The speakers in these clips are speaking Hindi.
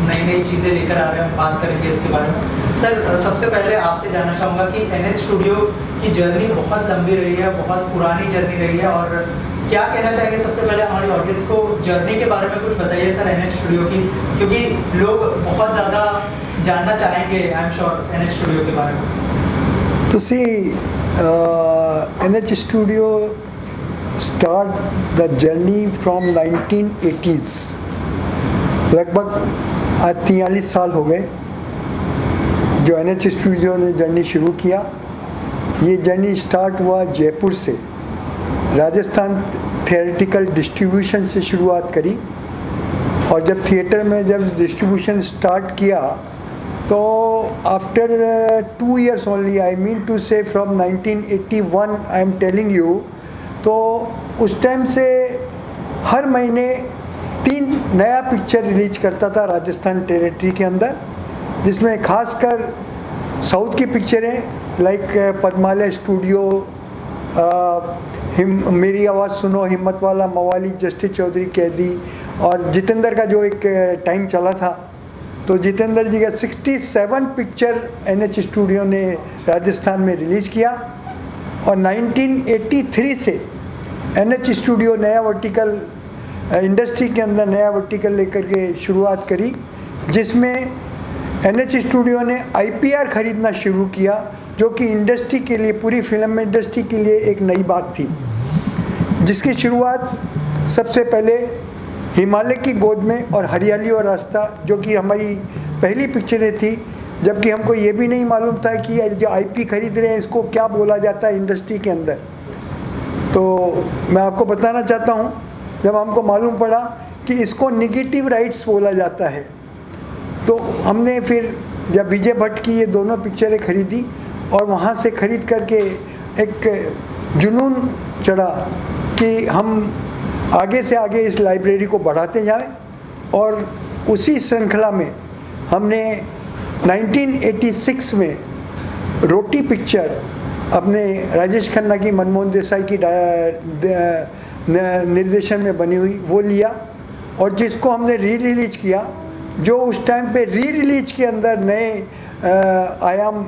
नई नई चीज़ें लेकर आ रहे हैं, बात करेंगे इसके बारे में। सर सबसे पहले आपसे जानना चाहूँगा कि NH स्टूडियो की जर्नी बहुत लंबी रही है, बहुत पुरानी जर्नी रही है, और क्या कहना चाहेंगे सबसे पहले हमारी ऑडियंस को जर्नी के बारे में कुछ बताइए सर NH स्टूडियो की, क्योंकि लोग बहुत ज़्यादा जानना चाहेंगे I am sure NH studio के बारे में। तो सी NH studio start the journey from 1980s, लगभग आज 43 साल हो गए जो NH स्टूडियो ने जर्नी शुरू किया। ये जर्नी स्टार्ट हुआ जयपुर से, राजस्थान थिएट्रिकल डिस्ट्रीब्यूशन से शुरुआत करी, और जब थिएटर में जब डिस्ट्रीब्यूशन स्टार्ट किया तो after 2 years only, I mean to say from 1981 I am telling you, तो उस टाइम से हर महीने 3 नया पिक्चर रिलीज करता था राजस्थान टेरिटरी के अंदर, जिसमें खासकर साउथ की पिक्चरें लाइक पद्मालय स्टूडियो, मेरी आवाज़ सुनो, हिम्मत वाला, मवाली, जस्टिस चौधरी कैदी, और जितेंद्र का जो एक टाइम चला था, तो जितेंद्र जी का 67 पिक्चर NH स्टूडियो ने राजस्थान में रिलीज़ किया। और 1983 से NH स्टूडियो नया वर्टिकल इंडस्ट्री के अंदर नया वर्टिकल लेकर के शुरुआत करी, जिसमें NH स्टूडियो ने IPR खरीदना शुरू किया, जो कि इंडस्ट्री के लिए, पूरी फिल्म इंडस्ट्री के लिए एक नई बात थी, जिसकी शुरुआत सबसे पहले हिमालय की गोद में और हरियाली और रास्ता, जो कि हमारी पहली पिक्चरें थी, जबकि हमको ये भी नहीं मालूम था कि जो IP खरीद रहे हैं इसको क्या बोला जाता है इंडस्ट्री के अंदर। तो मैं आपको बताना चाहता हूँ, जब हमको मालूम पड़ा कि इसको निगेटिव राइट्स बोला जाता है, तो हमने फिर जब विजय भट्ट की ये दोनों पिक्चरें खरीदी, और वहाँ से खरीद करके एक जुनून चढ़ा कि हम आगे से आगे इस लाइब्रेरी को बढ़ाते जाएं, और उसी श्रृंखला में हमने 1986 में रोटी पिक्चर अपने राजेश खन्ना की, मनमोहन देसाई की निर्देशन में बनी हुई वो लिया, और जिसको हमने री रिलीज किया, जो उस टाइम पे री रिलीज के अंदर नए आयाम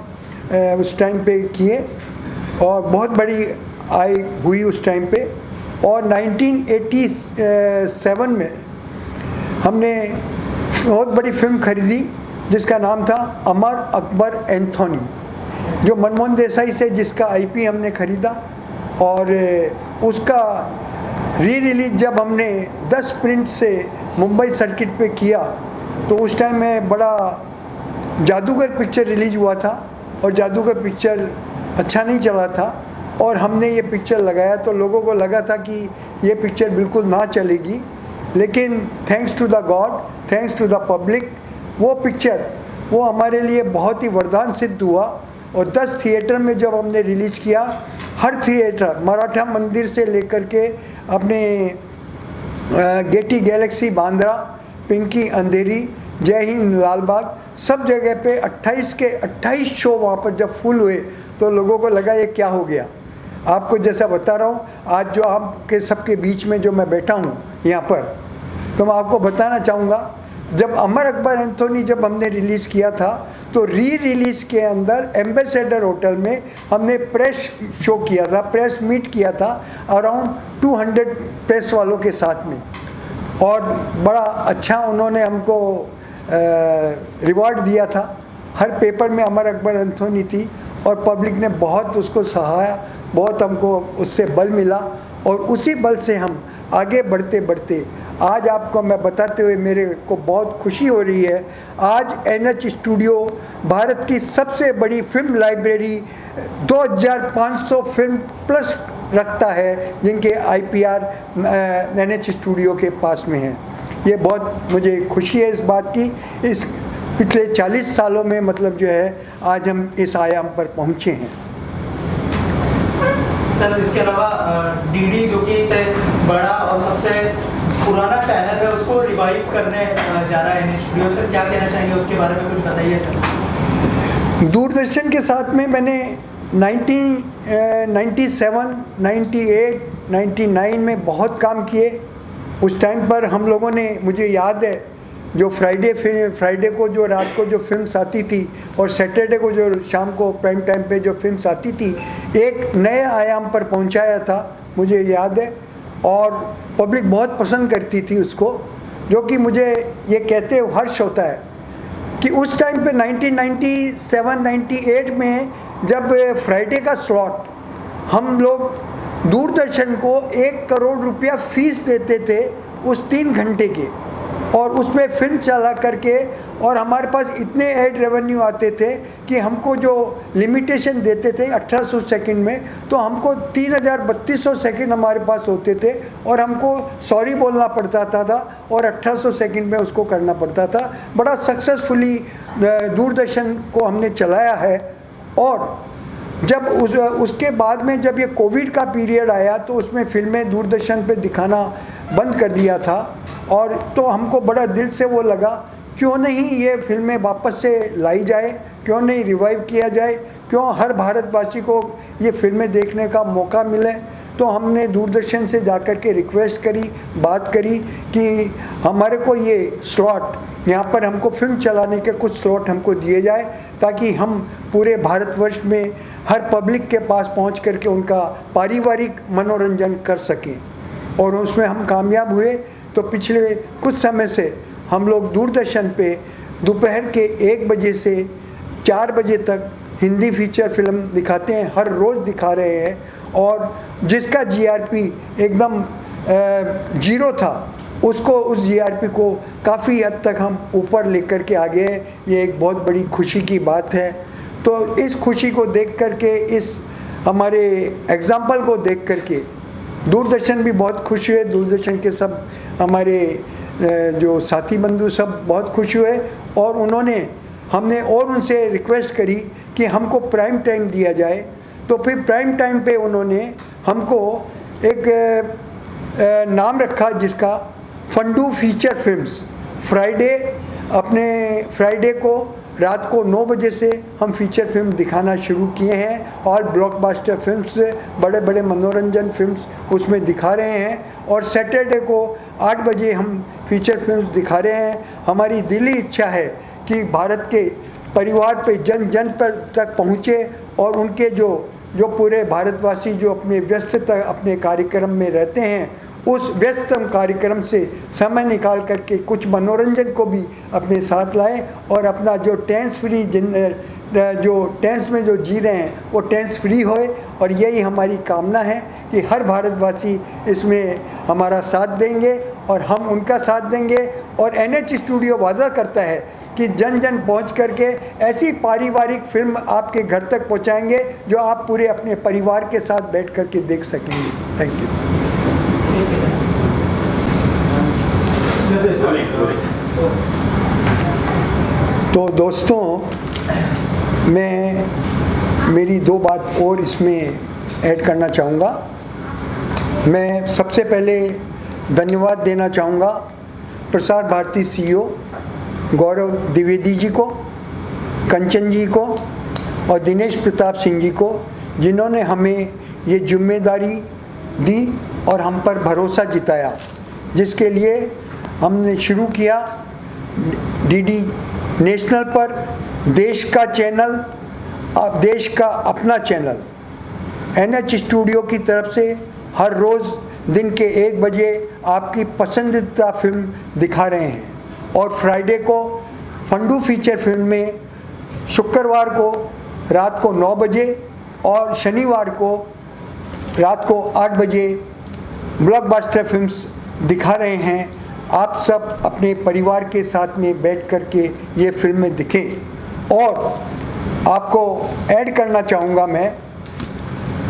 उस टाइम पे किए, और बहुत बड़ी आई हुई उस टाइम पे। और 1987 में हमने बहुत बड़ी फिल्म खरीदी जिसका नाम था अमर अकबर एंथोनी, जो मनमोहन देसाई से जिसका IP हमने खरीदा, और उसका री रिलीज जब हमने 10 प्रिंट से मुंबई सर्किट पे किया, तो उस टाइम में बड़ा जादूगर पिक्चर रिलीज हुआ था, और जादूगर पिक्चर अच्छा नहीं चला था, और हमने ये पिक्चर लगाया तो लोगों को लगा था कि ये पिक्चर बिल्कुल ना चलेगी, लेकिन thanks to the God, thanks to the public, वो पिक्चर वो हमारे लिए बहुत ही वरदान सिद्ध हुआ। और 10 थिएटर में जब हमने रिलीज किया, हर थिएटर, मराठा मंदिर से लेकर के अपने गेटी गैलेक्सी बांद्रा, पिंकी अंधेरी, जय हिंद लालबाग, सब जगह पे 28 के 28 शो वहाँ पर जब फुल हुए, तो लोगों को लगा ये क्या हो गया। आपको जैसा बता रहा हूँ, आज जो आपके सबके बीच में जो मैं बैठा हूँ यहाँ पर, तो मैं आपको बताना चाहूँगा, जब अमर अकबर एंथोनी जब हमने रिलीज़ किया था, तो री रिलीज़ के अंदर एम्बेसडर होटल में हमने प्रेस शो किया था, प्रेस मीट किया था अराउंड 200 प्रेस वालों के साथ में, और बड़ा अच्छा उन्होंने हमको रिवॉर्ड दिया था। हर पेपर में अमर अकबर एंथोनी थी, और पब्लिक ने बहुत उसको सहारा, बहुत हमको उससे बल मिला, और उसी बल से हम आगे बढ़ते बढ़ते आज आपको मैं बताते हुए मेरे को बहुत खुशी हो रही है, आज NH स्टूडियो भारत की सबसे बड़ी फिल्म लाइब्रेरी 2500 फिल्म प्लस रखता है, जिनके IPR NH स्टूडियो के पास में है। ये बहुत मुझे खुशी है इस बात की। इस पिछले 40 सालों में मतलब जो है आज हम इस आयाम पर पहुँचे हैं। सर इसके अलावा DD जो कि बड़ा और सबसे पुराना चैनल है, उसको रिवाइव करने जा रहा है NH स्टूडियो, सर क्या कहना चाहेंगे उसके बारे में, कुछ बताइए सर। दूरदर्शन के साथ में मैंने 97, 98, 99 में बहुत काम किए। उस टाइम पर हम लोगों ने, मुझे याद है जो फ्राइडे को जो रात को जो फिल्म्स आती थी और सैटरडे को जो शाम को प्राइम टाइम पे जो फिल्म्स आती थी, एक नए आयाम पर पहुंचाया था, मुझे याद है। और पब्लिक बहुत पसंद करती थी उसको, जो कि मुझे ये कहते हुए हर्ष होता है कि उस टाइम पे 1997-98 में जब फ्राइडे का स्लॉट हम लोग दूरदर्शन को 1 करोड़ रुपया फीस देते थे उस 3 घंटे के, और उसमें फिल्म चला करके, और हमारे पास इतने ऐड रेवेन्यू आते थे कि हमको जो लिमिटेशन देते थे 1800 सेकंड में, तो हमको 3200 सेकंड हमारे पास होते थे और हमको सॉरी बोलना पड़ता था और 1800 सेकंड में उसको करना पड़ता था। बड़ा सक्सेसफुली दूरदर्शन को हमने चलाया है। और जब उसके बाद में जब ये कोविड का पीरियड आया तो उसमें फिल्में दूरदर्शन पे दिखाना बंद कर दिया था, और तो हमको बड़ा दिल से वो लगा क्यों नहीं ये फिल्में वापस से लाई जाए, क्यों नहीं रिवाइव किया जाए, क्यों हर भारतवासी को ये फिल्में देखने का मौका मिले। तो हमने दूरदर्शन से जाकर के रिक्वेस्ट करी, बात करी कि हमारे को ये स्लॉट यहाँ पर हमको फिल्म चलाने के कुछ स्लॉट हमको दिए जाए, ताकि हम पूरे भारतवर्ष में हर पब्लिक के पास पहुँच करके उनका पारिवारिक मनोरंजन कर सकें। और उसमें हम कामयाब हुए। तो पिछले कुछ समय से हम लोग दूरदर्शन पे दोपहर के 1 बजे से 4 बजे तक हिंदी फीचर फिल्म दिखाते हैं, हर रोज़ दिखा रहे हैं। और जिसका जीआरपी एकदम 0 था, उसको उस जीआरपी को काफ़ी हद तक हम ऊपर लेकर के आ गए। ये एक बहुत बड़ी खुशी की बात है। तो इस खुशी को देख करके, इस हमारे एग्ज़ाम्पल को देख करके दूरदर्शन भी बहुत खुश हुए। दूरदर्शन के सब हमारे जो साथी बंधु सब बहुत खुश हुए, और हमने और उनसे रिक्वेस्ट करी कि हमको प्राइम टाइम दिया जाए। तो फिर प्राइम टाइम पे उन्होंने हमको एक नाम रखा जिसका फंडू फीचर फिल्म्स। फ्राइडे को रात को 9 बजे से हम फीचर फिल्म दिखाना शुरू किए हैं, और ब्लॉकबस्टर फिल्म्स, बड़े बड़े मनोरंजन फिल्म्स उसमें दिखा रहे हैं। और सैटरडे को 8 बजे हम फीचर फिल्म्स दिखा रहे हैं। हमारी दिली इच्छा है कि भारत के परिवार पे जन जन पर तक पहुँचे, और उनके जो पूरे भारतवासी जो अपने व्यस्तता अपने कार्यक्रम में रहते हैं, उस व्यस्तम कार्यक्रम से समय निकाल करके कुछ मनोरंजन को भी अपने साथ लाएं, और अपना जो टेंस फ्री जो टेंस में जो जी रहे हैं वो टेंस फ्री होए। और यही हमारी कामना है कि हर भारतवासी इसमें हमारा साथ देंगे और हम उनका साथ देंगे। और NH स्टूडियो वादा करता है कि जन जन पहुंच करके ऐसी पारिवारिक फिल्म आपके घर तक पहुंचाएंगे जो आप पूरे अपने परिवार के साथ बैठ करके देख सकेंगे। Thank you. तो दोस्तों, मैं मेरी 2 बात और इसमें ऐड करना चाहूँगा। मैं सबसे पहले धन्यवाद देना चाहूँगा प्रसार भारती CEO गौरव द्विवेदी जी को, कंचन जी को और दिनेश प्रताप सिंह जी को, जिन्होंने हमें ये जिम्मेदारी दी और हम पर भरोसा जिताया, जिसके लिए हमने शुरू किया DD नेशनल पर देश का चैनल, देश का अपना चैनल NH स्टूडियो की तरफ से हर रोज़ दिन के 1 बजे आपकी पसंदीदा फिल्म दिखा रहे हैं। और फ्राइडे को फंडू फीचर फिल्म में शुक्रवार को रात को 9 बजे और शनिवार को रात को 8 बजे ब्लॉकबस्टर फिल्म्स दिखा रहे हैं। आप सब अपने परिवार के साथ में बैठ कर के ये फिल्में दिखें। और आपको ऐड करना चाहूँगा मैं,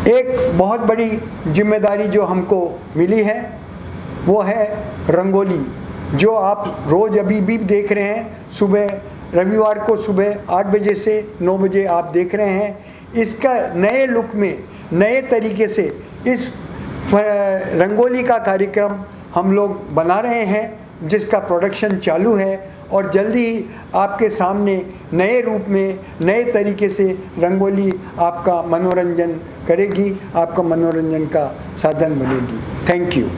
एक बहुत बड़ी जिम्मेदारी जो हमको मिली है वो है रंगोली, जो आप रोज़ अभी भी देख रहे हैं। सुबह रविवार को सुबह 8 बजे से 9 बजे आप देख रहे हैं। इसका नए लुक में नए तरीके से इस रंगोली का कार्यक्रम हम लोग बना रहे हैं, जिसका प्रोडक्शन चालू है, और जल्दी ही आपके सामने नए रूप में नए तरीके से रंगोली आपका मनोरंजन करेगी, आपका मनोरंजन का साधन बनेगी। Thank you.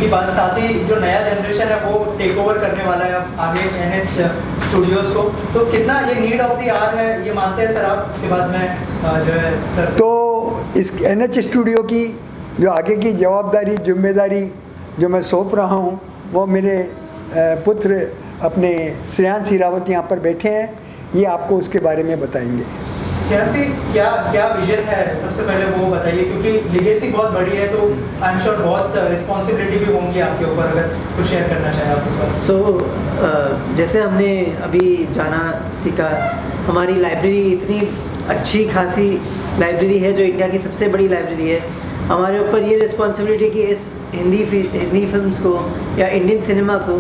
की बात, साथ ही जो नया जनरेशन है वो टेक ओवर करने वाला है अब आगे NH स्टूडियोज़ को, तो कितना ये नीड ऑफ द आवर है ये मानते हैं सर आप? उसके बाद में जो है सर तो इस NH स्टूडियो की जो आगे की जवाबदारी जिम्मेदारी जो मैं सौंप रहा हूँ वो मेरे पुत्र अपने श्रेयांश हिरावत यहाँ पर बैठे हैं, ये आपको उसके बारे में बताएंगे। श्रेयांश जी, क्या क्या विजन है सबसे पहले वो बताइए, क्योंकि लिगेसी बहुत बड़ी है तो आई एम श्योर बहुत रिस्पॉन्सिबिलिटी भी होंगी आपके ऊपर, अगर कुछ शेयर करना चाहें आप उस पर। सो जैसे हमने अभी जाना सीखा, हमारी लाइब्रेरी इतनी अच्छी खासी लाइब्रेरी है जो इंडिया की सबसे बड़ी लाइब्रेरी है। हमारे ऊपर ये रिस्पॉन्सिबिलिटी कि इस हिंदी फिल्म्स को या इंडियन सिनेमा को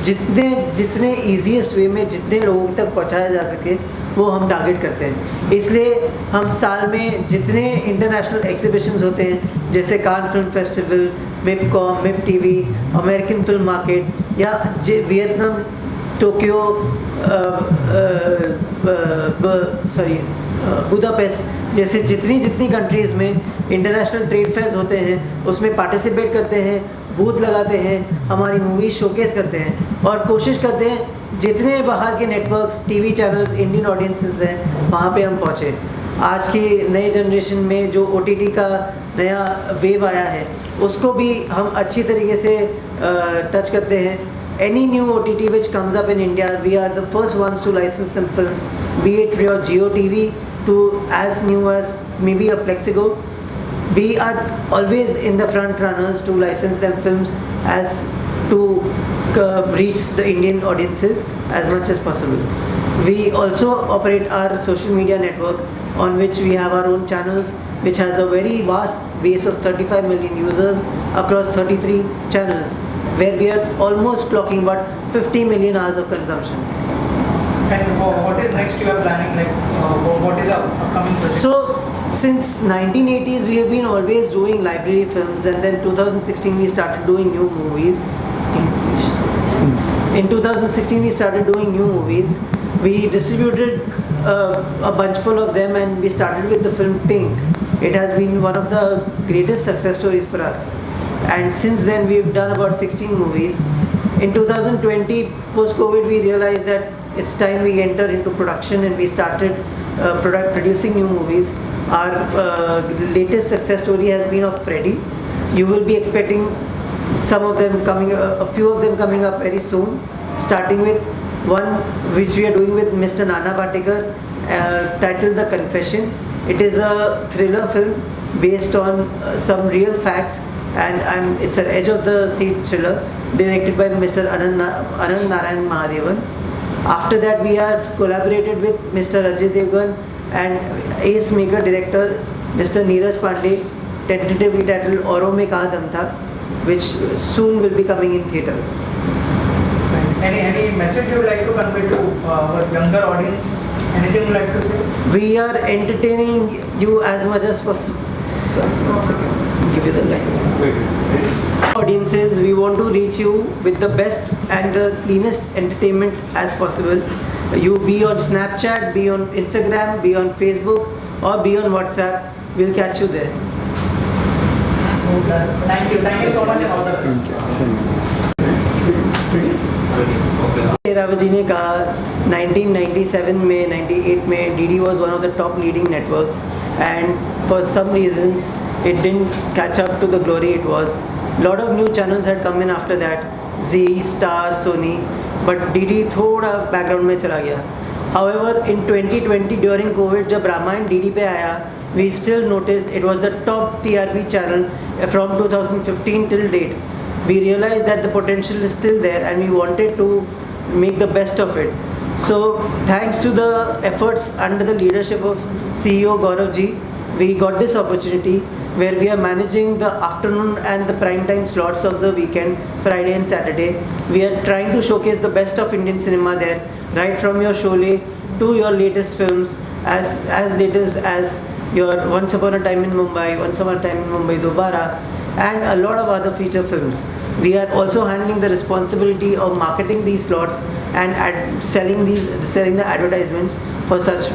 जितने ईजीएस्ट वे में जितने लोगों तक पहुंचाया जा सके वो हम टारगेट करते हैं। इसलिए हम साल में जितने इंटरनेशनल एग्जीबिशंस होते हैं जैसे Cannes film festival, MIPCOM, MIP TV, American film market या वियतनाम, टोक्यो, बुदापेस्ट जैसे जितनी कंट्रीज़ में इंटरनेशनल ट्रेड फेयर्स होते हैं उसमें पार्टिसिपेट करते हैं, बूथ लगाते हैं, हमारी मूवी शोकेस करते हैं और कोशिश करते हैं जितने बाहर के networks, TV channels, Indian audiences हैं वहाँ पे हम पहुँचे। आज की नई जनरेशन में जो OTT का नया वेव आया है उसको भी हम अच्छी तरीके से टच करते हैं। Any new OTT which comes up in India, we are the first ones to license them films, be it your Jio TV to as new as maybe a Plexigo. We are always in the front runners to license them films as to reach the Indian audiences as much as possible. We also operate our social media network on which we have our own channels which has a very vast base of 35 million users across 33 channels, where we are almost clocking about 50 million hours of consumption. And what is next you are planning, like what is our upcoming project? So since 1980s we have been always doing library films, and then 2016 we started doing new movies. In 2016 we started doing new movies. We distributed a bunch full of them, and we started with the film Pink. It has been one of the greatest success stories for us. And since then we've done about 16 movies. In 2020, post-COVID, we realized that it's time we enter into production, and we started producing new movies. Our latest success story has been of Freddy. You will be expecting some of them coming, a few of them coming up very soon, starting with one which we are doing with Mr. Nana Patekar, titled The Confession. It is a thriller film based on some real facts, and it's an edge of the seat thriller directed by Mr. Anand Narayan Mahadevan. After that, we have collaborated with Mr. Ajay Devgan and ace maker director Mr. Neeraj Pandey, tentatively titled Auron Mein Kaha Dam Tha, which soon will be coming in theaters. Any message you would like to convey to our younger audience? Anything you would like to say? We are entertaining you as much as possible. So, once again, give you the line. Audiences, we want to reach you with the best and the cleanest entertainment as possible. You be on Snapchat, be on Instagram, be on Facebook, or be on WhatsApp. We'll catch you there. Thank you so much and all the best. Rawat ji ने कहा 1997 में 98 में DD was one of the top leading networks, and for some reasons it didn't catch up to the glory it was. Lot of new channels had come in after that, Z, Star, Sony, but DD थोड़ा background में चला गया. However, in 2020 during COVID जब रामायण DD पे आया, we still noticed it was the top TRP channel from 2015 till date. We realized that the potential is still there, and we wanted to make the best of it. So thanks to the efforts under the leadership of CEO Gaurav ji, we got this opportunity where we are managing the afternoon and the prime time slots of the weekend, Friday and Saturday. We are trying to showcase the best of Indian cinema there, right from your Sholay to your latest films, as latest as your Once Upon a Time in Mumbai, Once Upon a Time in Mumbai Dobara, and a lot of other feature films. We are also handling the responsibility of marketing these slots and selling the advertisements for such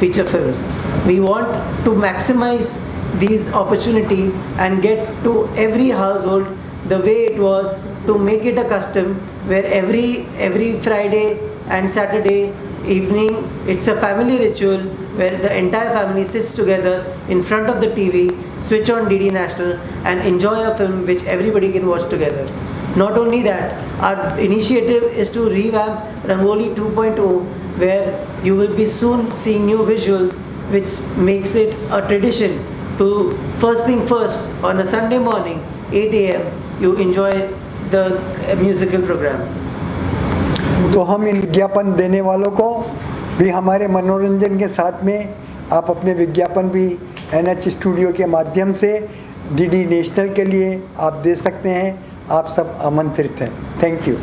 feature films. We want to maximize these opportunity and get to every household the way it was, to make it a custom where every Friday and Saturday evening it's a family ritual where the entire family sits together in front of the TV, switch on DD National and enjoy a film which everybody can watch together. Not only that, our initiative is to revamp Rangoli 2.0 where you will be soon seeing new visuals which makes it a tradition to first thing first on a Sunday morning 8 a.m. you enjoy the musical program. तो हम इन विज्ञापन देने वालों को भी हमारे मनोरंजन के साथ में आप अपने विज्ञापन भी NH स्टूडियो के माध्यम से DD नेशनल के लिए आप दे सकते हैं। आप सब आमंत्रित हैं। Thank you.